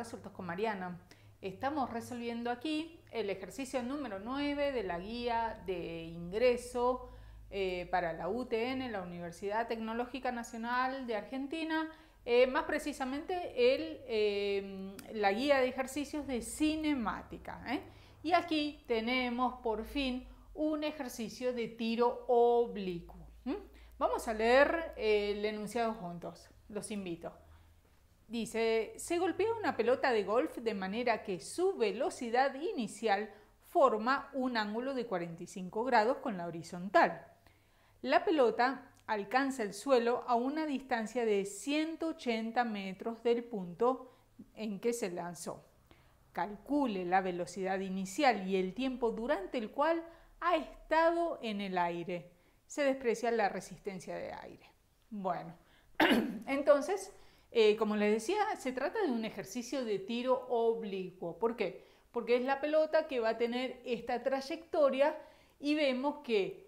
Resueltos con Mariana. Estamos resolviendo aquí el ejercicio número 9 de la guía de ingreso para la UTN, la Universidad Tecnológica Nacional de Argentina, más precisamente la guía de ejercicios de cinemática. Y aquí tenemos por fin un ejercicio de tiro oblicuo. Vamos a leer el enunciado juntos, los invito. Dice, se golpea una pelota de golf de manera que su velocidad inicial forma un ángulo de 45 grados con la horizontal. La pelota alcanza el suelo a una distancia de 180 metros del punto en que se lanzó. Calcule la velocidad inicial y el tiempo durante el cual ha estado en el aire. Se desprecia la resistencia de aire. Bueno, entonces, como les decía, se trata de un ejercicio de tiro oblicuo. ¿Por qué? Porque es la pelota que va a tener esta trayectoria y vemos que,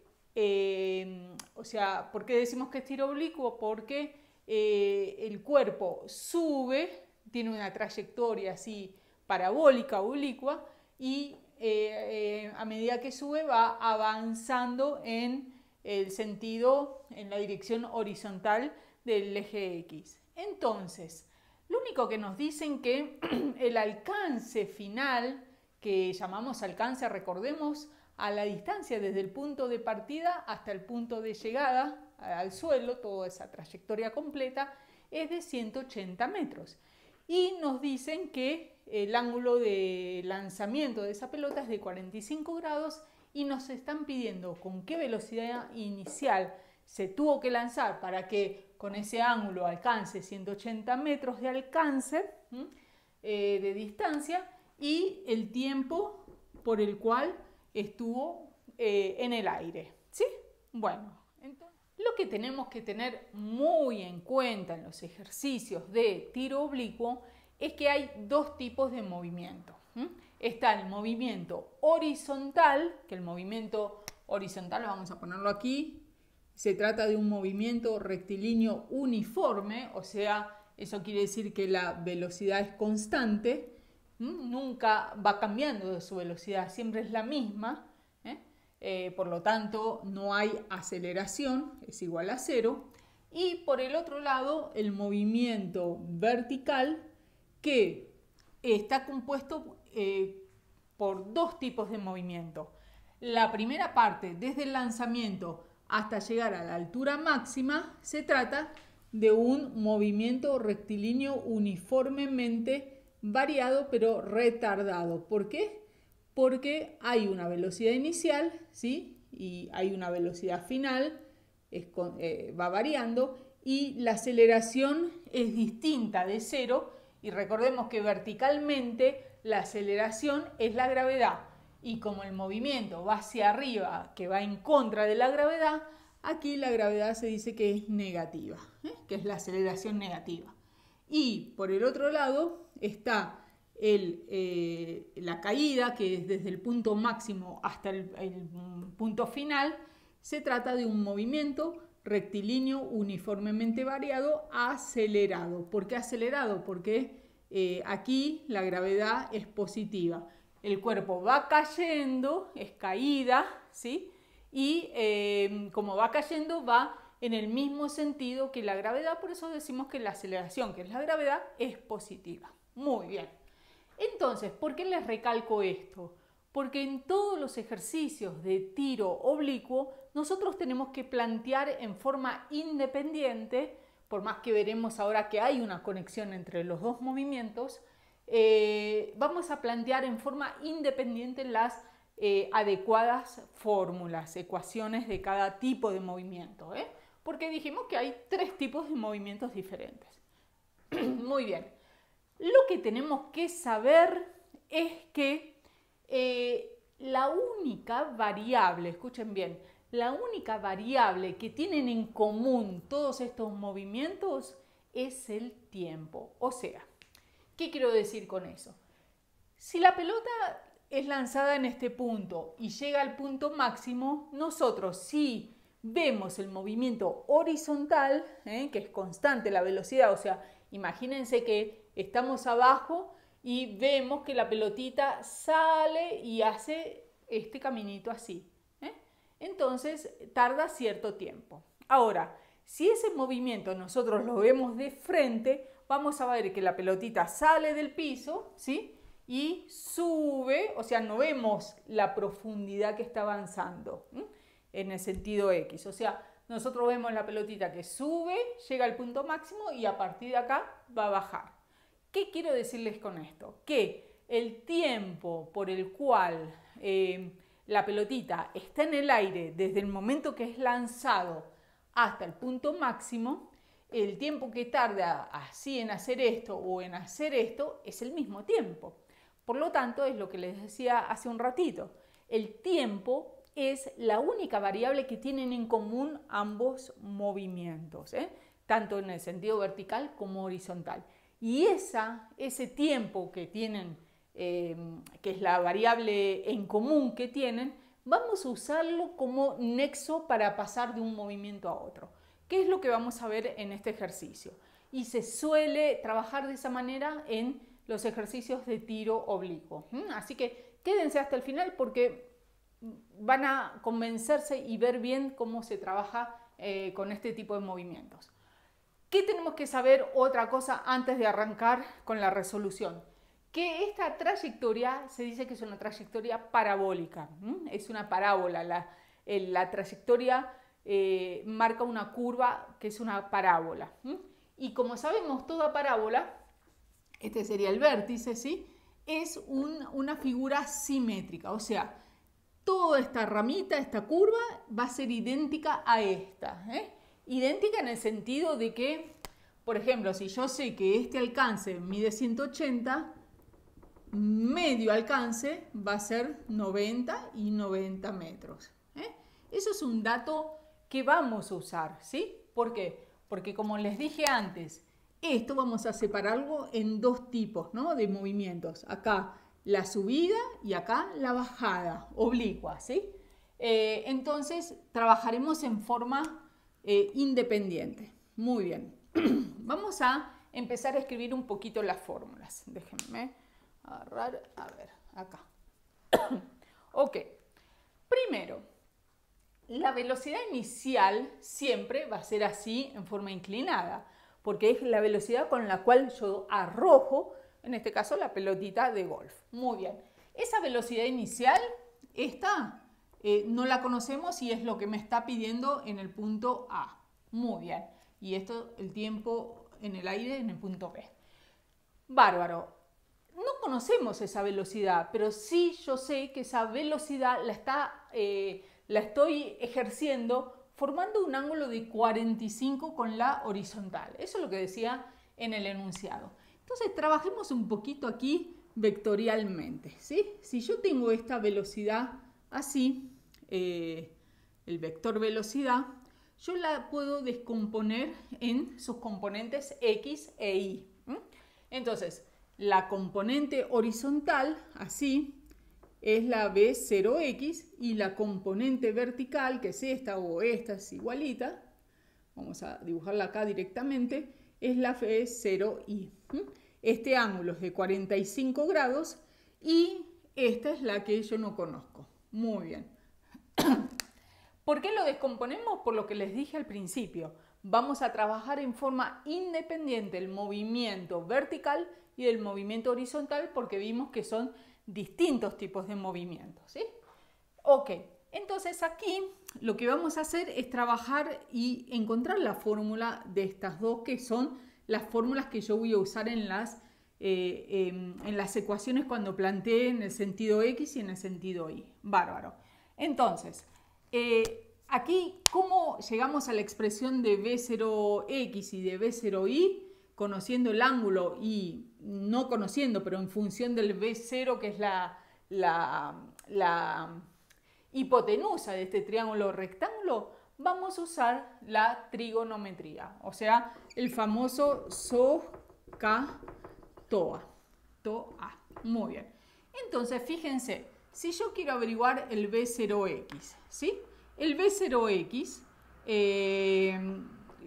¿por qué decimos que es tiro oblicuo? Porque el cuerpo sube, tiene una trayectoria así parabólica, oblicua, y a medida que sube va avanzando en el sentido, en la dirección horizontal del eje X. Entonces, lo único que nos dicen que el alcance final, que llamamos alcance, recordemos, a la distancia desde el punto de partida hasta el punto de llegada al suelo, toda esa trayectoria completa, es de 180 metros. Y nos dicen que el ángulo de lanzamiento de esa pelota es de 45 grados y nos están pidiendo con qué velocidad inicial se tuvo que lanzar para que con ese ángulo alcance 180 metros de alcance de distancia y el tiempo por el cual estuvo en el aire. ¿Sí? Bueno, entonces, lo que tenemos que tener muy en cuenta en los ejercicios de tiro oblicuo es que hay dos tipos de movimiento. Está el movimiento horizontal, que el movimiento horizontal, vamos a ponerlo aquí, se trata de un movimiento rectilíneo uniforme, o sea, eso quiere decir que la velocidad es constante, nunca va cambiando de su velocidad, siempre es la misma, por lo tanto no hay aceleración, es igual a cero. Y por el otro lado, el movimiento vertical, que está compuesto por dos tipos de movimiento. La primera parte, desde el lanzamiento hasta llegar a la altura máxima, se trata de un movimiento rectilíneo uniformemente variado pero retardado. ¿Por qué? Porque hay una velocidad inicial, ¿sí? Y hay una velocidad final, va variando, y la aceleración es distinta de cero. Y recordemos que verticalmente la aceleración es la gravedad. Y como el movimiento va hacia arriba, que va en contra de la gravedad, aquí la gravedad se dice que es negativa, que es la aceleración negativa. Y por el otro lado está la caída, que es desde el punto máximo hasta el punto final. Se trata de un movimiento rectilíneo uniformemente variado acelerado. ¿Por qué acelerado? Porque aquí la gravedad es positiva. El cuerpo va cayendo, es caída, ¿sí? Y como va cayendo, va en el mismo sentido que la gravedad, por eso decimos que la aceleración, que es la gravedad, es positiva. Muy bien. Entonces, ¿por qué les recalco esto? Porque en todos los ejercicios de tiro oblicuo, nosotros tenemos que plantear en forma independiente, por más que veremos ahora que hay una conexión entre los dos movimientos, vamos a plantear en forma independiente las adecuadas fórmulas, ecuaciones de cada tipo de movimiento, porque dijimos que hay tres tipos de movimientos diferentes. Muy bien. Lo que tenemos que saber es que la única variable, escuchen bien, la única variable que tienen en común todos estos movimientos es el tiempo. O sea, ¿qué quiero decir con eso? Si la pelota es lanzada en este punto y llega al punto máximo, nosotros si vemos el movimiento horizontal, que es constante la velocidad, o sea, imagínense que estamos abajo y vemos que la pelotita sale y hace este caminito así. Entonces tarda cierto tiempo. Ahora, si ese movimiento nosotros lo vemos de frente, vamos a ver que la pelotita sale del piso, ¿sí? Y sube, o sea, no vemos la profundidad que está avanzando, ¿sí? En el sentido X. O sea, nosotros vemos la pelotita que sube, llega al punto máximo y a partir de acá va a bajar. ¿Qué quiero decirles con esto? Que el tiempo por el cual la pelotita está en el aire desde el momento que es lanzado hasta el punto máximo, el tiempo que tarda así en hacer esto o en hacer esto es el mismo tiempo. Por lo tanto, es lo que les decía hace un ratito. El tiempo es la única variable que tienen en común ambos movimientos, tanto en el sentido vertical como horizontal. Y ese tiempo que tienen, que es la variable en común que tienen, vamos a usarlo como nexo para pasar de un movimiento a otro. ¿Qué es lo que vamos a ver en este ejercicio? Y se suele trabajar de esa manera en los ejercicios de tiro oblicuo. Así que quédense hasta el final porque van a convencerse y ver bien cómo se trabaja con este tipo de movimientos. ¿Qué tenemos que saber otra cosa antes de arrancar con la resolución? Que esta trayectoria se dice que es una trayectoria parabólica, es una parábola, la trayectoria marca una curva que es una parábola. Y como sabemos, toda parábola, este sería el vértice, ¿sí? Es una figura simétrica, o sea, toda esta ramita, esta curva, va a ser idéntica a esta. Idéntica en el sentido de que, por ejemplo, si yo sé que este alcance mide 180, medio alcance va a ser 90 y 90 metros. Eso es un dato que vamos a usar, ¿sí? ¿Por qué? Porque como les dije antes, esto vamos a separarlo en dos tipos, ¿no?, de movimientos. Acá la subida y acá la bajada oblicua, ¿sí? Entonces trabajaremos en forma independiente. Muy bien. Vamos a empezar a escribir un poquito las fórmulas. Déjenme agarrar, a ver, acá. Ok. Primero, la velocidad inicial siempre va a ser así en forma inclinada, porque es la velocidad con la cual yo arrojo, en este caso, la pelotita de golf. Muy bien. Esa velocidad inicial, esta, no la conocemos y es lo que me está pidiendo en el punto A. Muy bien. Y esto, el tiempo en el aire en el punto B. Bárbaro. No conocemos esa velocidad, pero sí yo sé que esa velocidad la estoy ejerciendo formando un ángulo de 45 con la horizontal. Eso es lo que decía en el enunciado. Entonces trabajemos un poquito aquí vectorialmente, ¿sí? Si yo tengo esta velocidad así, el vector velocidad, yo la puedo descomponer en sus componentes X e Y. Entonces, la componente horizontal, así, es la B0X y la componente vertical, que es esta o esta es igualita, vamos a dibujarla acá directamente, es la B0Y. Este ángulo es de 45 grados y esta es la que yo no conozco. Muy bien. ¿Por qué lo descomponemos? Por lo que les dije al principio. Vamos a trabajar en forma independiente el movimiento vertical y el movimiento horizontal porque vimos que son distintos tipos de movimientos, ¿sí? Ok, entonces aquí lo que vamos a hacer es trabajar y encontrar la fórmula de estas dos, que son las fórmulas que yo voy a usar en las ecuaciones cuando plantee en el sentido X y en el sentido Y. Bárbaro. Entonces, aquí, ¿cómo llegamos a la expresión de B0X y de B0Y? Conociendo el ángulo y no conociendo, pero en función del B0, que es la hipotenusa de este triángulo rectángulo, vamos a usar la trigonometría, o sea, el famoso SOHCAHTOA. TOA. Muy bien. Entonces, fíjense, si yo quiero averiguar el B0X, ¿sí? El B0X,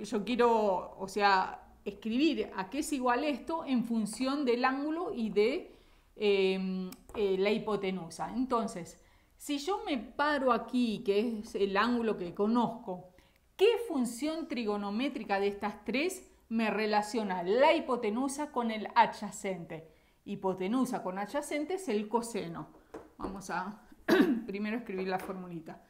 yo quiero, o sea, escribir a qué es igual esto en función del ángulo y de la hipotenusa. Entonces, si yo me paro aquí, que es el ángulo que conozco, ¿qué función trigonométrica de estas tres me relaciona la hipotenusa con el adyacente? Hipotenusa con adyacente es el coseno. Vamos a primero escribir la formulita.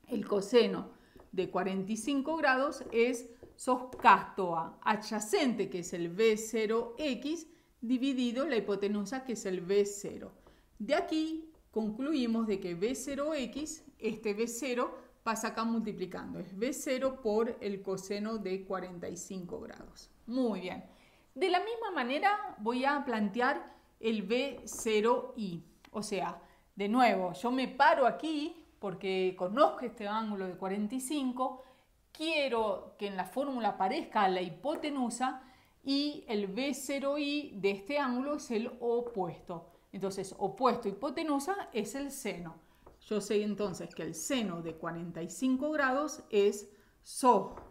El coseno de 45 grados es soscasto a adyacente, que es el B0x, dividido la hipotenusa, que es el B0. De aquí concluimos de que B0x, este B0, pasa acá multiplicando. Es B0 por el coseno de 45 grados. Muy bien. De la misma manera voy a plantear el B0i. O sea, de nuevo, yo me paro aquí porque conozco este ángulo de 45, quiero que en la fórmula aparezca la hipotenusa y el B0i de este ángulo es el opuesto. Entonces, opuesto hipotenusa es el seno. Yo sé entonces que el seno de 45 grados es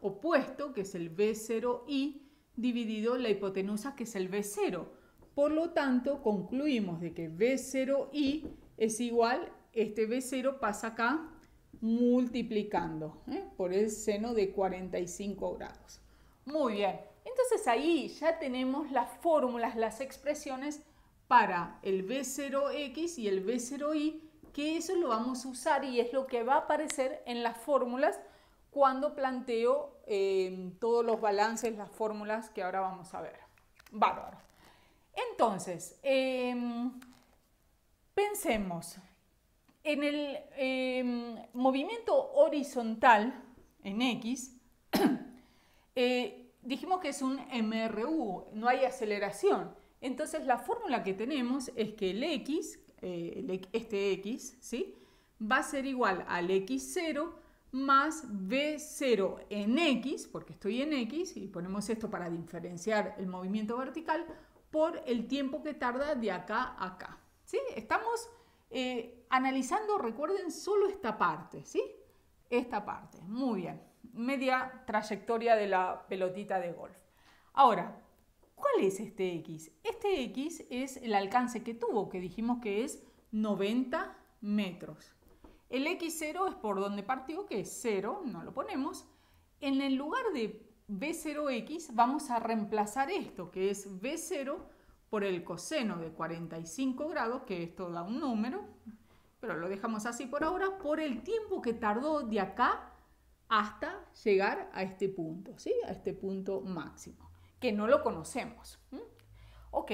opuesto, que es el B0i, dividido la hipotenusa, que es el B0. Por lo tanto, concluimos de que B0i es igual, este B0 pasa acá multiplicando por el seno de 45 grados. Muy bien, entonces ahí ya tenemos las fórmulas, las expresiones para el B0x y el B0i, que eso lo vamos a usar y es lo que va a aparecer en las fórmulas cuando planteo todos los balances, las fórmulas que ahora vamos a ver. Bárbaro. Entonces, pensemos en el movimiento horizontal en X. Dijimos que es un MRU, no hay aceleración. Entonces la fórmula que tenemos es que el X, este X, ¿sí?, va a ser igual al X0 más B0 en X, porque estoy en X, y ponemos esto para diferenciar el movimiento vertical, por el tiempo que tarda de acá a acá. ¿Sí? Estamos analizando, recuerden, solo esta parte, ¿sí? Esta parte, muy bien. Media trayectoria de la pelotita de golf. Ahora, ¿cuál es este X? Este X es el alcance que tuvo, que dijimos que es 90 metros. El X0 es por donde partió, que es 0, no lo ponemos. En el lugar de B0x vamos a reemplazar esto, que es B0 por el coseno de 45 grados, que esto da un número, pero lo dejamos así por ahora, por el tiempo que tardó de acá hasta llegar a este punto, ¿sí? A este punto máximo, que no lo conocemos. Ok,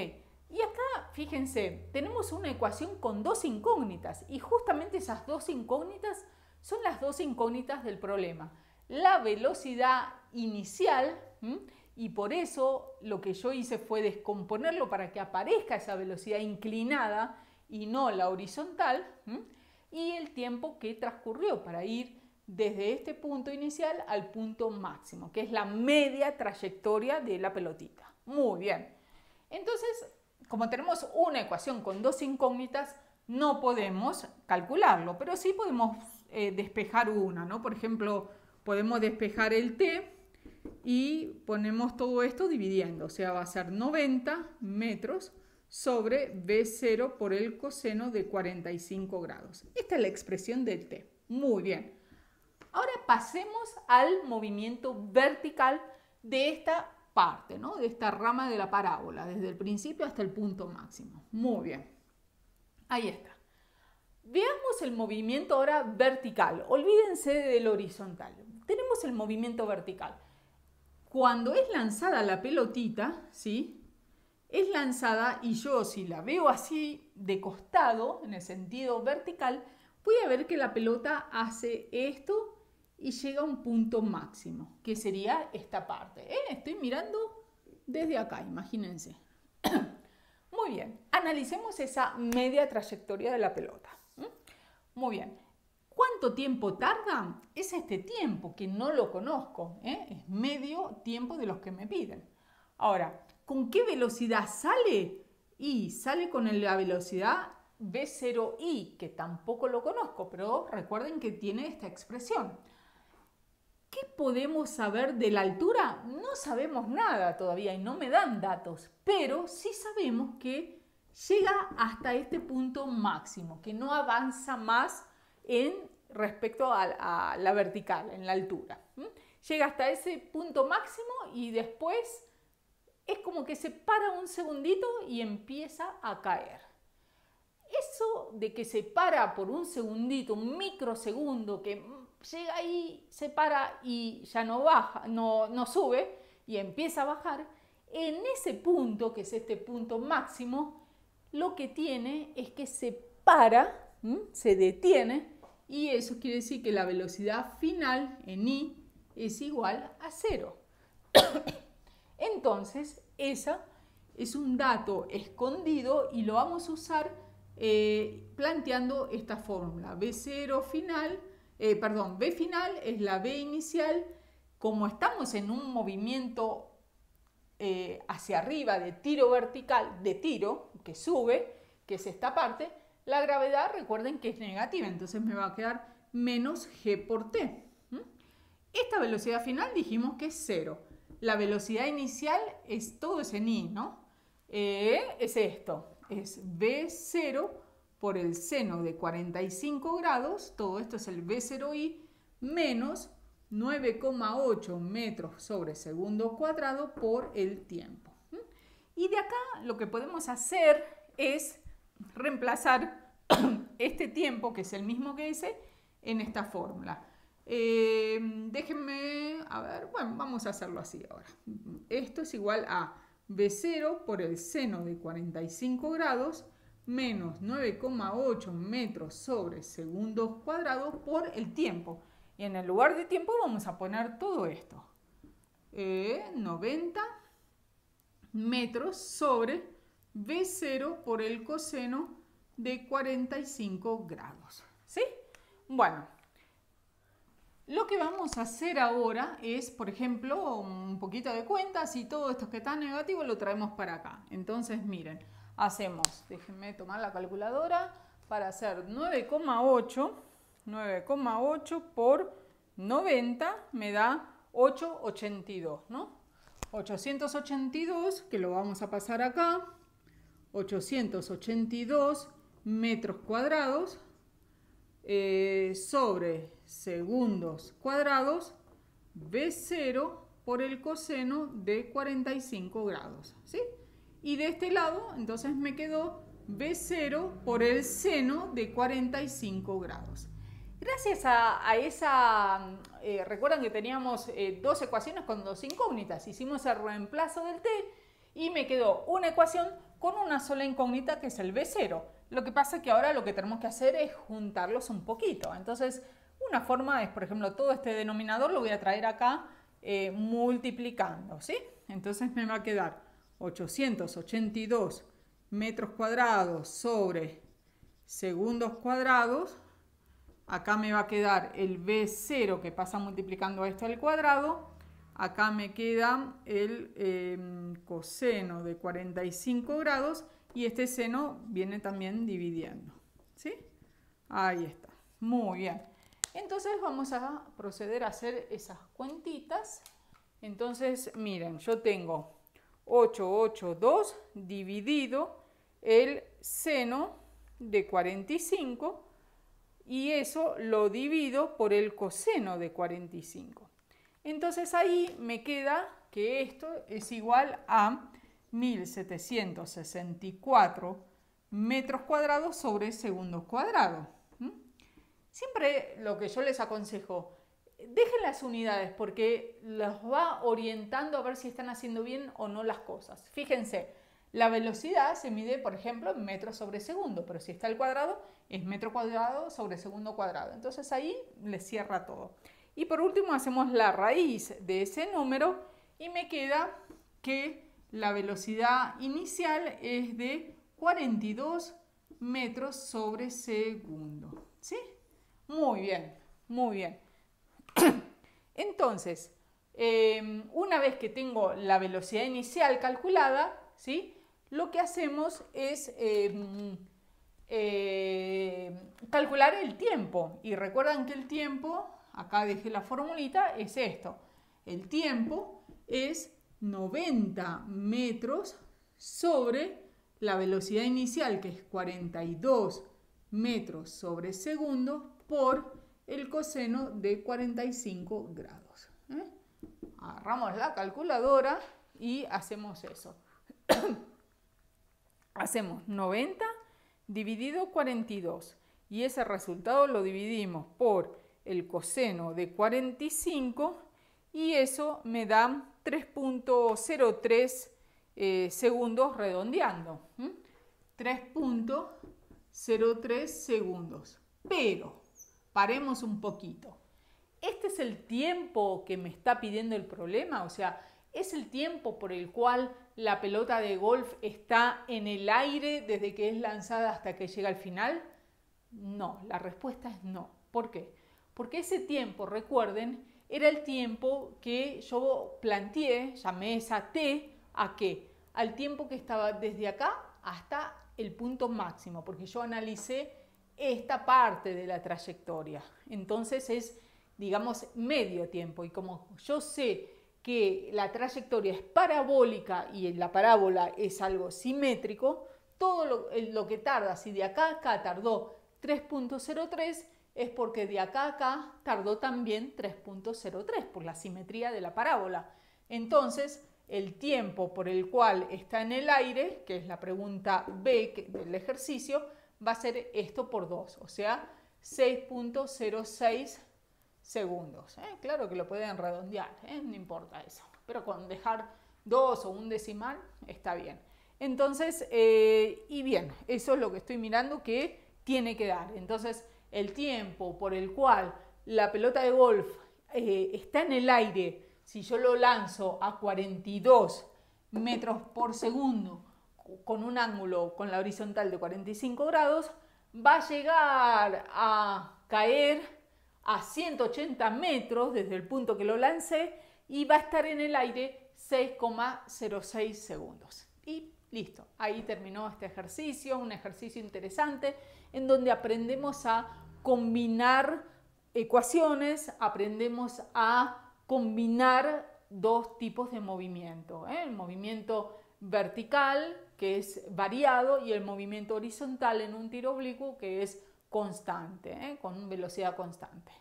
y acá, fíjense, tenemos una ecuación con dos incógnitas, y justamente esas dos incógnitas son las dos incógnitas del problema. La velocidad inicial, y por eso lo que yo hice fue descomponerlo para que aparezca esa velocidad inclinada y no la horizontal, y el tiempo que transcurrió para ir desde este punto inicial al punto máximo, que es la media trayectoria de la pelotita. Muy bien. Entonces, como tenemos una ecuación con dos incógnitas, no podemos calcularlo, pero sí podemos despejar una, ¿no? Por ejemplo, podemos despejar el t y ponemos todo esto dividiendo, o sea, va a ser 90 metros sobre B0 por el coseno de 45 grados. Esta es la expresión del t. Muy bien. Ahora pasemos al movimiento vertical de esta parte, ¿no? De esta rama de la parábola, desde el principio hasta el punto máximo. Muy bien. Ahí está. Veamos el movimiento ahora vertical. Olvídense del horizontal. Tenemos el movimiento vertical. Cuando es lanzada la pelotita, ¿sí?, es lanzada y yo, si la veo así de costado, en el sentido vertical, voy a ver que la pelota hace esto y llega a un punto máximo, que sería esta parte. Estoy mirando desde acá, imagínense. Muy bien, analicemos esa media trayectoria de la pelota. Muy bien. ¿Cuánto tiempo tarda? Es este tiempo, que no lo conozco, es medio tiempo de los que me piden. Ahora, ¿con qué velocidad sale? Y sale con la velocidad B0i, que tampoco lo conozco, pero recuerden que tiene esta expresión. ¿Qué podemos saber de la altura? No sabemos nada todavía y no me dan datos, pero sí sabemos que llega hasta este punto máximo, que no avanza más respecto a la vertical, en la altura. Llega hasta ese punto máximo y después es como que se para un segundito y empieza a caer. Eso de que se para por un segundito, un microsegundo, que llega ahí, se para y ya no baja, no sube y empieza a bajar, en ese punto, que es este punto máximo, lo que tiene es que se para, se detiene, y eso quiere decir que la velocidad final en I es igual a 0. Entonces, ese es un dato escondido y lo vamos a usar planteando esta fórmula. B final es la B inicial. Como estamos en un movimiento hacia arriba de tiro vertical, que sube, que es esta parte, la gravedad, recuerden que es negativa, entonces me va a quedar menos G por T. Esta velocidad final dijimos que es 0. La velocidad inicial es todo ese I, ¿no? Es esto. Es V0 por el seno de 45 grados, todo esto es el V0I, menos 9,8 metros sobre segundo cuadrado por el tiempo. Y de acá lo que podemos hacer es reemplazar este tiempo, que es el mismo que ese, en esta fórmula. Déjenme, a ver, bueno, vamos a hacerlo así ahora. Esto es igual a V0 por el seno de 45 grados menos 9,8 metros sobre segundos cuadrados por el tiempo. Y en el lugar de tiempo vamos a poner todo esto. 90 metros sobre V0 por el coseno de 45 grados. ¿Sí? Bueno, lo que vamos a hacer ahora es, por ejemplo, un poquito de cuentas y todo esto que está negativo lo traemos para acá. Entonces, miren, hacemos, déjenme tomar la calculadora para hacer 9,8 por 90 me da 882, ¿no? 882, que lo vamos a pasar acá, 882 metros cuadrados sobre segundos cuadrados V0 por el coseno de 45 grados, ¿sí? Y de este lado, entonces me quedó V0 por el seno de 45 grados. Gracias a esa, recuerdan que teníamos dos ecuaciones con dos incógnitas, hicimos el reemplazo del T y me quedó una ecuación con una sola incógnita que es el V0. Lo que pasa es que ahora lo que tenemos que hacer es juntarlos un poquito. Entonces, una forma es, por ejemplo, todo este denominador lo voy a traer acá multiplicando, ¿sí? Entonces me va a quedar 882 metros cuadrados sobre segundos cuadrados. Acá me va a quedar el V0 que pasa multiplicando esto al cuadrado. Acá me queda el coseno de 45 grados y este seno viene también dividiendo, ¿sí? Ahí está. Muy bien. Entonces vamos a proceder a hacer esas cuentitas. Entonces, miren, yo tengo 882 dividido el seno de 45 y eso lo divido por el coseno de 45. Entonces ahí me queda que esto es igual a 1764 metros cuadrados sobre segundos cuadrados. Siempre lo que yo les aconsejo, dejen las unidades porque los va orientando a ver si están haciendo bien o no las cosas. Fíjense, la velocidad se mide, por ejemplo, en metros sobre segundo, pero si está al cuadrado, es metro cuadrado sobre segundo cuadrado. Entonces ahí les cierra todo. Y por último hacemos la raíz de ese número y me queda que la velocidad inicial es de 42 metros sobre segundo. ¿Sí? Muy bien, muy bien. Entonces, una vez que tengo la velocidad inicial calculada, ¿sí? Lo que hacemos es calcular el tiempo. Y recuerdan que el tiempo, acá dejé la formulita, es esto. El tiempo es 90 metros sobre la velocidad inicial, que es 42 metros sobre segundo, por el coseno de 45 grados. Agarramos la calculadora y hacemos eso. Hacemos 90 dividido 42 y ese resultado lo dividimos por el coseno de 45 y eso me da 3.03 segundos redondeando. 3.03 segundos. Pero paremos un poquito. ¿Este es el tiempo que me está pidiendo el problema? O sea, ¿es el tiempo por el cual la pelota de golf está en el aire desde que es lanzada hasta que llega al final? No, la respuesta es no. ¿Por qué? Porque ese tiempo, recuerden, era el tiempo que yo planteé, llamé esa T, ¿a qué? Al tiempo que estaba desde acá hasta el punto máximo, porque yo analicé esta parte de la trayectoria. Entonces es, digamos, medio tiempo. Y como yo sé que la trayectoria es parabólica y la parábola es algo simétrico, todo lo que tarda, si de acá a acá tardó 3.03, es porque de acá a acá tardó también 3.03 por la simetría de la parábola. Entonces, el tiempo por el cual está en el aire, que es la pregunta B del ejercicio, va a ser esto por 2, o sea, 6.06 segundos. Claro que lo pueden redondear, no importa eso, pero con dejar 2 o un decimal está bien. Entonces, y bien, eso es lo que estoy mirando que tiene que dar. Entonces, el tiempo por el cual la pelota de golf está en el aire, si yo lo lanzo a 42 metros por segundo con un ángulo con la horizontal de 45 grados, va a llegar a caer a 180 metros desde el punto que lo lancé y va a estar en el aire 6,06 segundos. Y listo, ahí terminó este ejercicio, un ejercicio interesante en donde aprendemos a combinar ecuaciones, aprendemos a combinar dos tipos de movimiento, el movimiento vertical, que es variado, y el movimiento horizontal en un tiro oblicuo, que es constante, con velocidad constante.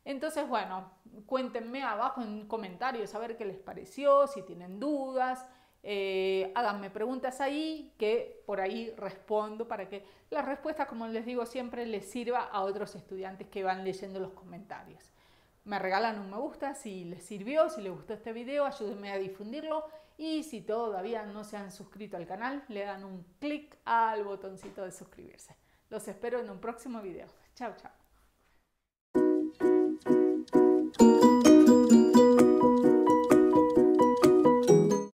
Entonces, bueno, cuéntenme abajo en comentarios a ver qué les pareció, si tienen dudas, háganme preguntas ahí, que por ahí respondo para que la respuesta, como les digo siempre, les sirva a otros estudiantes que van leyendo los comentarios. Me regalan un me gusta si les sirvió, si les gustó este video, ayúdenme a difundirlo y si todavía no se han suscrito al canal, le dan un clic al botoncito de suscribirse. Los espero en un próximo video. Chao, chao.